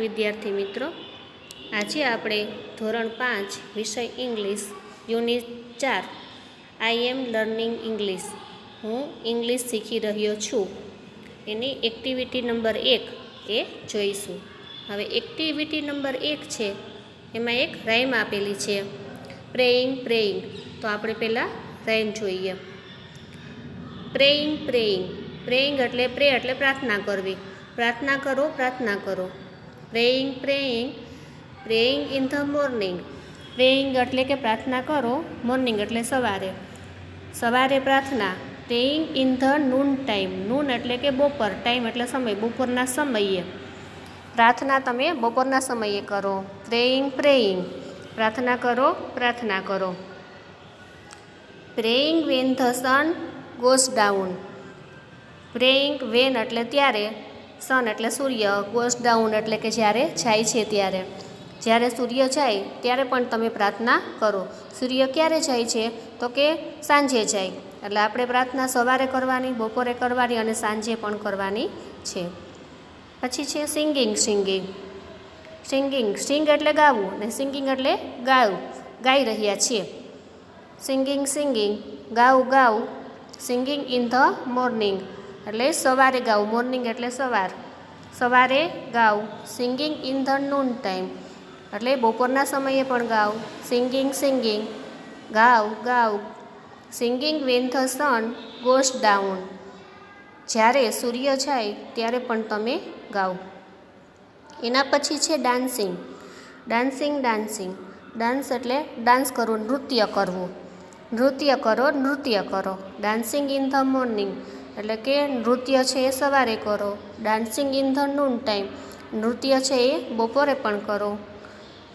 વિદ્યાર્થી મિત્રો, આજે આપણે ધોરણ 5 વિષય ઇંગ્લિશ યુનિટ 4 આઈ એમ લર્નિંગ ઇંગ્લિશ, હું ઇંગ્લિશ શીખી રહ્યો છું, એની એક્ટિવિટી નંબર 1 એ જોઈશું. હવે એક્ટિવિટી નંબર 1 છે, એમાં એક રાઇમ આપેલી છે, પ્રેઇંગ પ્રેઇંગ. તો આપણે પહેલાં રાઇમ જોઈએ. પ્રેઇંગ પ્રેઇંગ, પ્રેઇંગ એટલે પ્રે એટલે પ્રાર્થના કરવી, પ્રાર્થના કરો પ્રાર્થના કરો. Praying praying, praying in the morning, praying એટલે કે પ્રાર્થના કરો, મોર્નિંગ એટલે સવારે, સવારે પ્રાર્થના. Praying in the noon time, noon એટલે કે બપોર, ટાઈમ એટલે સમય, બપોરના સમયે પ્રાર્થના તમે બપોરના સમયે કરો. પ્રેઇંગ પ્રેઇંગ, પ્રાર્થના કરો પ્રાર્થના કરો. Praying when the sun goes down, praying when એટલે ત્યારે, સન એટલે સૂર્ય, ગોઝ ડાઉન એટલે કે જ્યારે જાય છે ત્યારે, જ્યારે સૂર્ય જાય ત્યારે પણ તમે પ્રાર્થના કરો. સૂર્ય ક્યારે જાય છે? તો કે સાંજે જાય, એટલે આપણે પ્રાર્થના સવારે કરવાની, બપોરે કરવાની અને સાંજે પણ કરવાની છે. પછી છે સિંગિંગ સિંગિંગ, સિંગિંગ, સિંગ એટલે ગાવું ને સિંગિંગ એટલે ગાવું, ગાઈ રહ્યા છીએ. સિંગિંગ સિંગિંગ, ગાવું ગાવું. સિંગિંગ ઇન ધ મોર્નિંગ એટલે સવારે ગાવું, મોર્નિંગ એટલે સવાર, સવારે ગાવું. Singing in the noon time એટલે બપોરના સમયે પણ ગાવ. સિંગિંગ સિંગિંગ, ગાવ ગાવ. Singing van the sun goes down, જ્યારે સૂર્ય જાય ત્યારે પણ તમે ગાઓ. એના પછી છે ડાન્સિંગ, ડાન્સિંગ ડાન્સિંગ, ડાન્સ એટલે ડાન્સ કરવું, નૃત્ય કરવું, નૃત્ય કરો નૃત્ય કરો. ડાન્સિંગ ઇન ધ મોર્નિંગ એટલે કે નૃત્ય છે એ સવારે કરો. Dancing in the noon time, નૃત્ય છે એ બપોરે પણ કરો.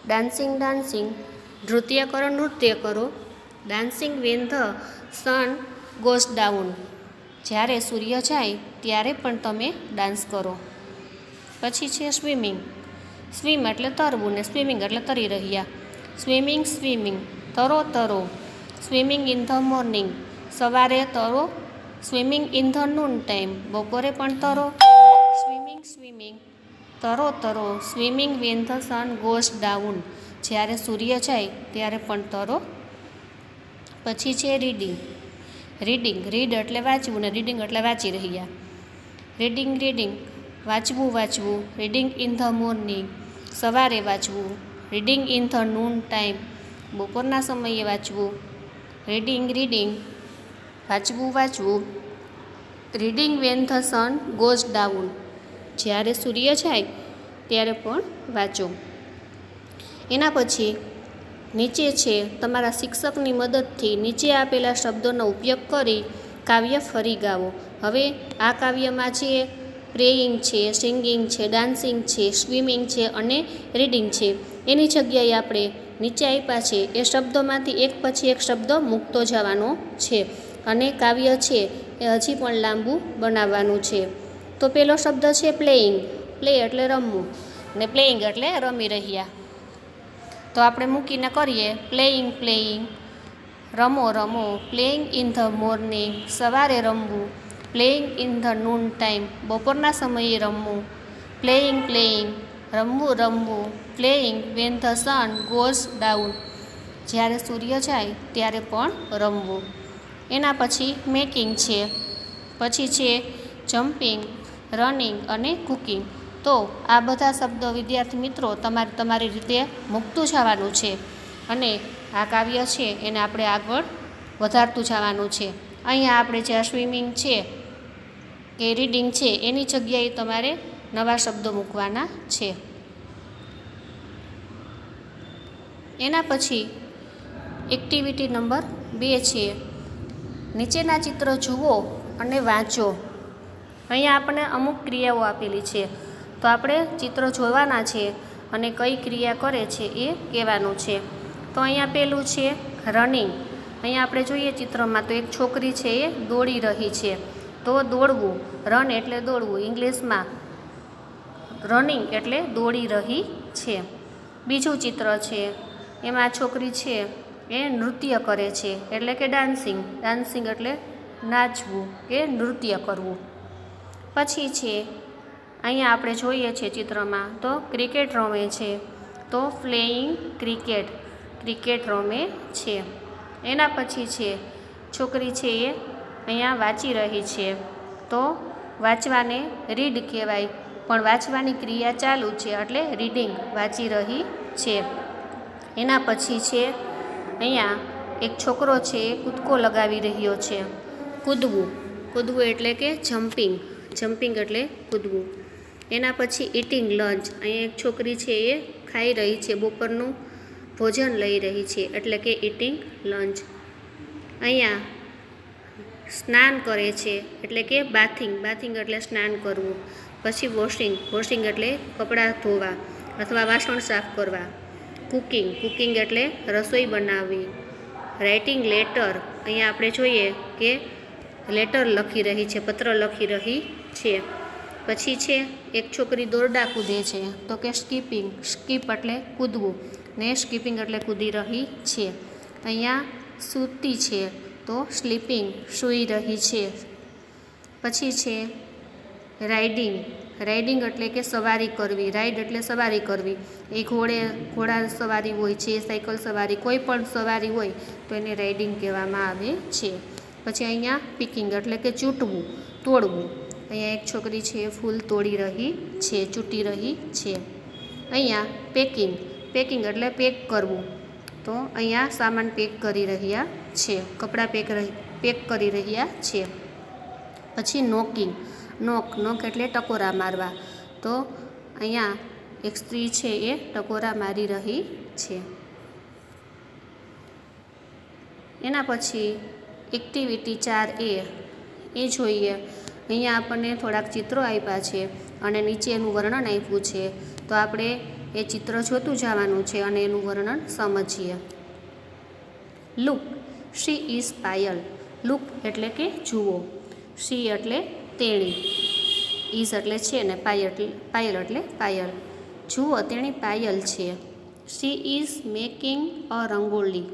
ડાન્સિંગ ડાન્સિંગ, નૃત્ય કરો નૃત્ય કરો. Dancing van the sun goes down, જ્યારે સૂર્ય જાય ત્યારે પણ તમે ડાન્સ કરો. પછી છે સ્વિમિંગ, સ્વિમ એટલે તરવું ને સ્વિમિંગ એટલે તરી રહ્યા. સ્વિમિંગ સ્વિમિંગ, તરો તરો. સ્વિમિંગ ઇન ધ મોર્નિંગ, સવારે તરો. Swimming in the noon time, બપોરે પણ તરો. સ્વિમિંગ સ્વિમિંગ, તરો તરો. Swimming when the sun goes down, જ્યારે સૂર્ય જાય ત્યારે પણ તરો. પછી છે રીડિંગ, રીડિંગ, રીડ એટલે વાંચવું ને રીડિંગ એટલે વાંચી રહ્યા. રીડિંગ રીડિંગ, વાંચવું વાંચવું. રીડિંગ ઇન ધ મોર્નિંગ, સવારે વાંચવું. Reading in the noon time, બપોરના સમયે વાંચવું. રીડિંગ રીડિંગ, વાંચવું વાંચવું. Reading van the sun goes down, જ્યારે સૂર્ય જાય ત્યારે પણ વાંચો. એના પછી નીચે છે, તમારા શિક્ષકની મદદથી નીચે આપેલા શબ્દોનો ઉપયોગ કરી કાવ્ય ફરી ગાવો. હવે આ કાવ્યમાં છે પ્રેઇંગ છે, સિંગિંગ છે, ડાન્સિંગ છે, સ્વિમિંગ છે અને રીડિંગ છે. એની જગ્યાએ આપણે નીચે આપ્યા છે એ શબ્દોમાંથી એક પછી એક શબ્દ મૂકતો જવાનો છે અને કાવ્ય છે એ હજી પણ લાંબુ બનાવવાનું છે. તો પહેલો શબ્દ છે પ્લેઇંગ, પ્લે એટલે રમવું ને પ્લેઇંગ એટલે રમી રહ્યા. તો આપણે મૂકીને કરીએ. પ્લેઇંગ પ્લેઇંગ, રમો રમો. પ્લેઇંગ ઇન ધ મોર્નિંગ, સવારે રમવું. Playing in the noon time, બપોરના સમયે રમવું. પ્લેઇંગ પ્લેઇંગ, રમવું રમવું. Playing van the sun goes down, જ્યારે સૂર્ય જાય ત્યારે પણ રમવું. એના પછી મેકિંગ છે, પછી છે જમ્પિંગ, રનિંગ અને કુકિંગ. તો આ બધા શબ્દો વિદ્યાર્થી મિત્રો તમારે તમારી રીતે મૂકતું જવાનું છે અને આ કાવ્ય છે એને આપણે આગળ વધારતું જવાનું છે. અહીંયા આપણે જે સ્વિમિંગ છે કે રીડિંગ છે એની જગ્યાએ તમારે નવા શબ્દો મૂકવાના છે. એના પછી એક્ટિવિટી નંબર 2 છે, નીચેના ચિત્રો જુઓ અને વાંચો. અહીંયા આપણે અમુક ક્રિયાઓ આપેલી છે, તો આપણે ચિત્રો જોવાના છે અને કઈ ક્રિયા કરે છે એ કહેવાનું છે. તો અહીંયા પહેલું છે રનિંગ. અહીંયા આપણે જોઈએ ચિત્રમાં તો એક છોકરી છે એ દોડી રહી છે, તો દોડવું, રન એટલે દોડવું, ઇંગ્લિશમાં રનિંગ એટલે દોડી રહી છે. બીજું ચિત્ર છે, એમાં છોકરી છે એ નૃત્ય કરે છે એટલે કે ડાન્સિંગ, ડાન્સિંગ એટલે નાચવું કે નૃત્ય કરવું. પછી છે અહીંયા આપણે જોઈએ છીએ ચિત્રમાં તો ક્રિકેટ રમે છે, તો પ્લેઇંગ ક્રિકેટ, ક્રિકેટ રમે છે. એના પછી છે છોકરી છે એ અહીંયા વાંચી રહી છે, તો વાંચવાને રીડ કહેવાય, પણ વાંચવાની ક્રિયા ચાલુ છે એટલે રીડિંગ, વાંચી રહી છે. એના પછી છે અહીંયા એક છોકરો છે એ કૂદકો લગાવી રહ્યો છે, કૂદવું, કૂદવું એટલે કે જમ્પિંગ, જમ્પિંગ એટલે કૂદવું. એના પછી ઇટિંગ લંચ, અહીંયા એક છોકરી છે એ ખાઈ રહી છે, બપોરનું ભોજન લઈ રહી છે એટલે કે ઇટિંગ લંચ. અહીંયા સ્નાન કરે છે એટલે કે બાથિંગ, બાથિંગ એટલે સ્નાન કરવું. પછી વોશિંગ, વોશિંગ એટલે કપડાં ધોવા અથવા વાસણ સાફ કરવા. કુકિંગ, કુકિંગ એટલે રસોઈ બનાવવી. રાઇટિંગ લેટર, અહીંયા આપણે જોઈએ કે લેટર લખી રહી છે, પત્ર લખી રહી છે. પછી છે એક છોકરી દોરડા કૂદે છે, તો કે સ્કીપિંગ, સ્કીપ એટલે કૂદવું ને સ્કીપિંગ એટલે કૂદી રહી છે. અહીંયા સૂતી છે તો સ્લીપિંગ, સૂઈ રહી છે. પછી છે રાઇડિંગ, રાઇડિંગ એટલે કે સવારી કરવી, રાઇડ એટલે સવારી કરવી. એ ઘોડા સવારી હોય છે, સાયકલ સવારી, કોઈ પણ સવારી હોય તો એને રાઇડિંગ કહેવામાં આવે છે. પછી અહીંયા પિકિંગ એટલે કે ચૂંટવું, તોડવું. અહીંયા એક છોકરી છે એ ફૂલ તોડી રહી છે, ચૂંટી રહી છે. અહીંયા પેકિંગ, પેકિંગ એટલે પેક કરવું, તો અહીંયા સામાન પેક કરી રહ્યા છે, કપડાં પેક કરી રહ્યા છે. પછી નોકિંગ, નોક, નોક એટલે ટકોરા મારવા, તો અહીંયા એક સ્ત્રી છે એ ટકોરા મારી રહી છે. એના પછી એક્ટિવિટી 4A એ જોઈએ. અહીંયા આપણને થોડાક ચિત્રો આપ્યા છે અને નીચે એનું વર્ણન આપ્યું છે, તો આપણે એ ચિત્ર જોતું જવાનું છે અને એનું વર્ણન સમજીએ. Look, she is Payal, look એટલે કે જુઓ, શી એટલે તેણી, ઇઝ એટલે છે ને પાયલ એટલે પાયલ, જુઓ તેણી પાયલ છે. She is making a rangoli,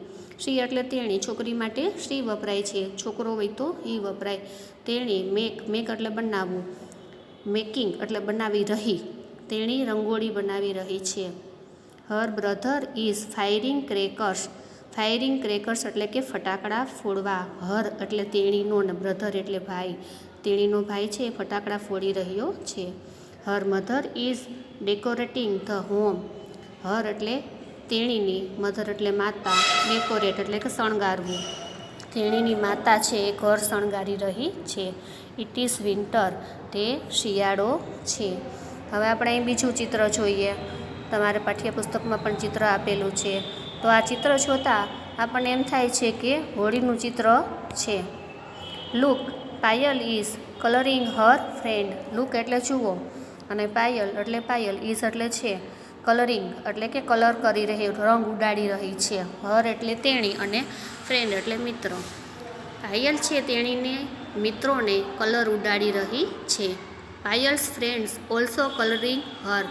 she એટલે તેણી, છોકરી માટે શી વપરાય છે, છોકરો હોય તો ઈ વપરાય. તેણી મેક, મેક એટલે બનાવવું, મેકિંગ એટલે બનાવી રહી, તેણી રંગોળી બનાવી રહી છે. હર brother is firing crackers, firing crackers એટલે કે ફટાકડા ફોડવા. હર એટલે તેણીનો ને બ્રધર એટલે ભાઈ, તેણીનો ભાઈ છે એ ફટાકડા ફોડી રહ્યો છે. Her mother is decorating the home, her એટલે તેણીની, મધર એટલે માતા, ડેકોરેટ એટલે કે શણગારવું. તેણીની માતા છે એ ઘર શણગારી રહી છે. ઇટ ઇઝ વિન્ટર, તે શિયાળો છે. હવે આપણે અહીં બીજું ચિત્ર જોઈએ. તમારે પાઠ્યપુસ્તકમાં પણ ચિત્ર આપેલું છે, તો આ ચિત્ર જોતાં આપણને એમ થાય છે કે હોળીનું ચિત્ર છે. Look, Payal is colouring her friend, look એટલે જુઓ અને પાયલ ઇઝ એટલે છે, કલરિંગ એટલે કે કલર કરી રહી, રંગ ઉડાડી રહી છે. હર એટલે તેણી અને ફ્રેન્ડ એટલે મિત્ર. પાયલ છે તેણીને મિત્રોને કલર ઉડાડી રહી છે. પાયલ્સ ફ્રેન્ડ્સ ઓલ્સો કલરિંગ હર,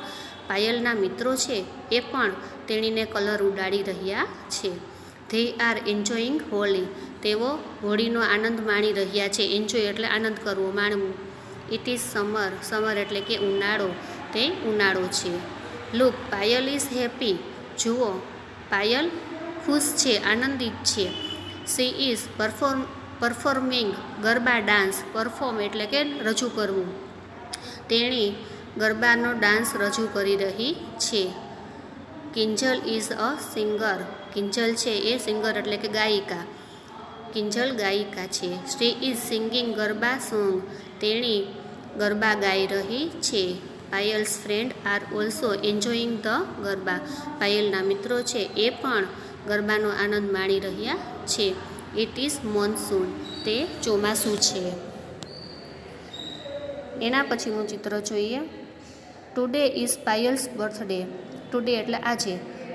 પાયલના મિત્રો છે એ પણ તેણીને કલર ઉડાડી રહ્યા છે. ધે આર એન્જોઈંગ હોલી, તેઓ હોળીનો આનંદ માણી રહ્યા છે. એન્જોય એટલે આનંદ કરવો, માણવું. ઇટ ઇઝ સમર, સમર એટલે કે ઉનાળો, તે ઉનાળો છે. લુક, પાયલ ઇઝ હેપી, જુઓ પાયલ ખુશ છે, આનંદિત છે. She is performing garba dance, perform એટલે કે રજૂ કરવું, તેણી ગરબાનો ડાન્સ રજૂ કરી રહી છે. Kinjal is a singer, Kinjal છે એ સિંગર એટલે કે ગાયિકા, કિંજલ ગાયિકા છે. She is singing garba song, તેણી ગરબા ગાઈ રહી છે. Payal's friend are also enjoying the garba, પાયલના મિત્રો છે એ પણ ગરબાનો આનંદ માણી રહ્યા છે. ઇટ ઇઝ મોન્સૂન, તે ચોમાસું છે. એના પછીનું ચિત્ર જોઈએ. Today is Payal's birthday, today એટલે આજે,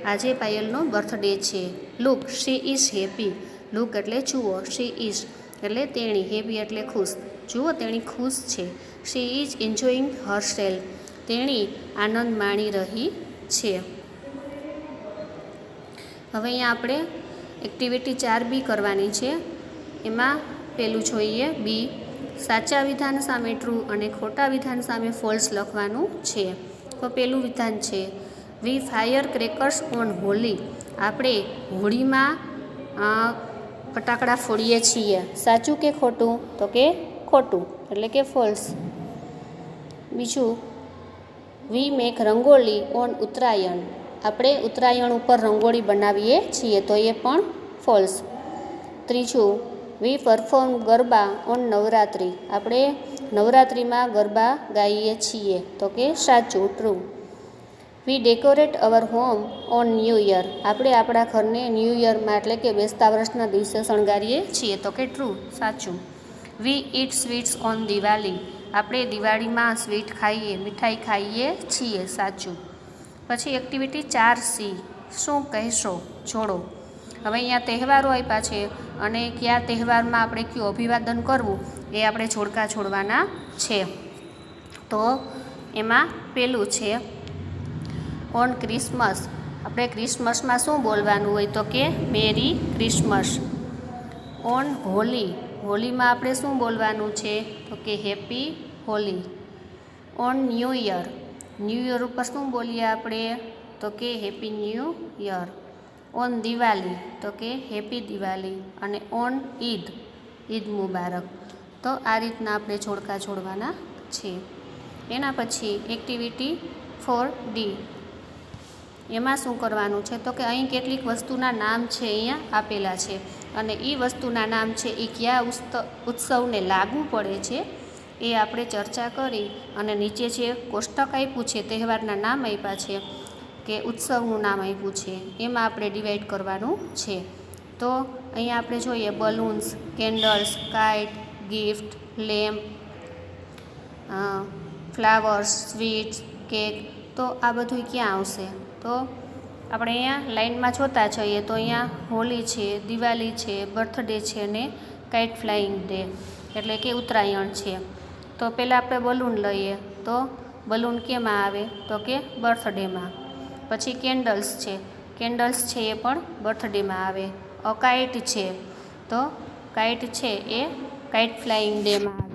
આજે પાયલનો બર્થડે છે. Look, she is happy, look એટલે જુઓ, શી ઇઝ એટલે તેણી, હેપી એટલે ખુશ, જુઓ તેણી ખુશ છે. She is enjoying herself, તેણી આનંદ માણી રહી છે. હવે અહીંયા આપણે એક્ટિવિટી 4B કરવાની છે. એમાં પહેલું જોઈએ બી, સાચા વિધાન સામે ટ્રુ અને ખોટા વિધાન સામે ફોલ્સ લખવાનું છે. તો પહેલું વિધાન છે વી ફાયર ક્રેકર્સ ઓન હોલી. આપણે હોળીમાં ફટાકડા ફોડીએ છીએ. સાચું કે ખોટું? તો કે ખોટું, એટલે કે ફોલ્સ. બીજું we make rangoli on Uttarayan. આપણે ઉત્તરાયણ ઉપર રંગોળી બનાવીએ છીએ, તો એ પણ ફોલ્સ. ત્રીજું we perform garba on Navratri. આપણે નવરાત્રિમાં ગરબા ગાઈએ છીએ, તો કે સાચું, true. We decorate our home on new year. આપણે આપણા ઘરને ન્યૂ યરમાં એટલે કે બેસતા વર્ષના દિવસે શણગારીએ છીએ, તો કે ટ્રુ, સાચું. વી ઇટ સ્વીટ્સ ઓન દિવાળી. આપણે દિવાળીમાં સ્વીટ ખાઈએ, મીઠાઈ ખાઈએ છીએ, સાચું. પછી એક્ટિવિટી 4C, શું કહેશો? જોડો. હવે અહીંયા તહેવારો આપ્યા છે અને કયા તહેવારમાં આપણે કયું અભિવાદન કરવું એ આપણે જોડકા છોડવાના છે. તો એમાં પહેલું છે ઓન ક્રિસમસ. આપણે ક્રિસમસમાં શું બોલવાનું હોય? તો કે મેરી ક્રિસમસ. ઓન હોલી. હોલીમાં આપણે શું બોલવાનું છે? તો કે happy Holi. On new year. New year ઉપર શું બોલીએ આપણે? તો કે happy new year. On Diwali. તો કે હેપી દિવાળી. અને ઓન ઈદ, ઈદ મુબારક. તો આ રીતના આપણે જોડકા છોડવાના છે. એના પછી એક્ટિવિટી 4D. એમાં શું કરવાનું છે? તો કે અહીં કેટલીક વસ્તુના નામ છે અહીંયા આપેલા છે અને એ વસ્તુના નામ છે એ કયા ઉત્સવને લાગુ પડે છે એ આપણે ચર્ચા કરી અને નીચે જે કોષ્ટક આપ્યું છે, તહેવારના નામ આપ્યા છે કે ઉત્સવનું નામ આપ્યું છે, એમાં આપણે ડિવાઈડ કરવાનું છે. તો અહીંયા આપણે જોઈએ balloons, candles, kite, gift, lamp, flowers, sweets, cake. તો આ બધું ક્યાં આવશે? તો આપણે અહીંયા લાઇનમાં જોતા જઈએ તો અહીંયા હોલી છે, દિવાળી છે, બર્થડે છે અને કાઇટ ફ્લાઇંગ ડે એટલે કે ઉત્તરાયણ છે. તો પહેલાં આપણે બલૂન લઈએ, તો બલૂન કેમાં આવે? તો કે બર્થડેમાં. પછી કેન્ડલ્સ છે, કેન્ડલ્સ છે એ પણ બર્થડેમાં આવે. કાઇટ છે, તો કાઇટ છે એ કાઇટ ફ્લાઇંગ ડેમાં આવે.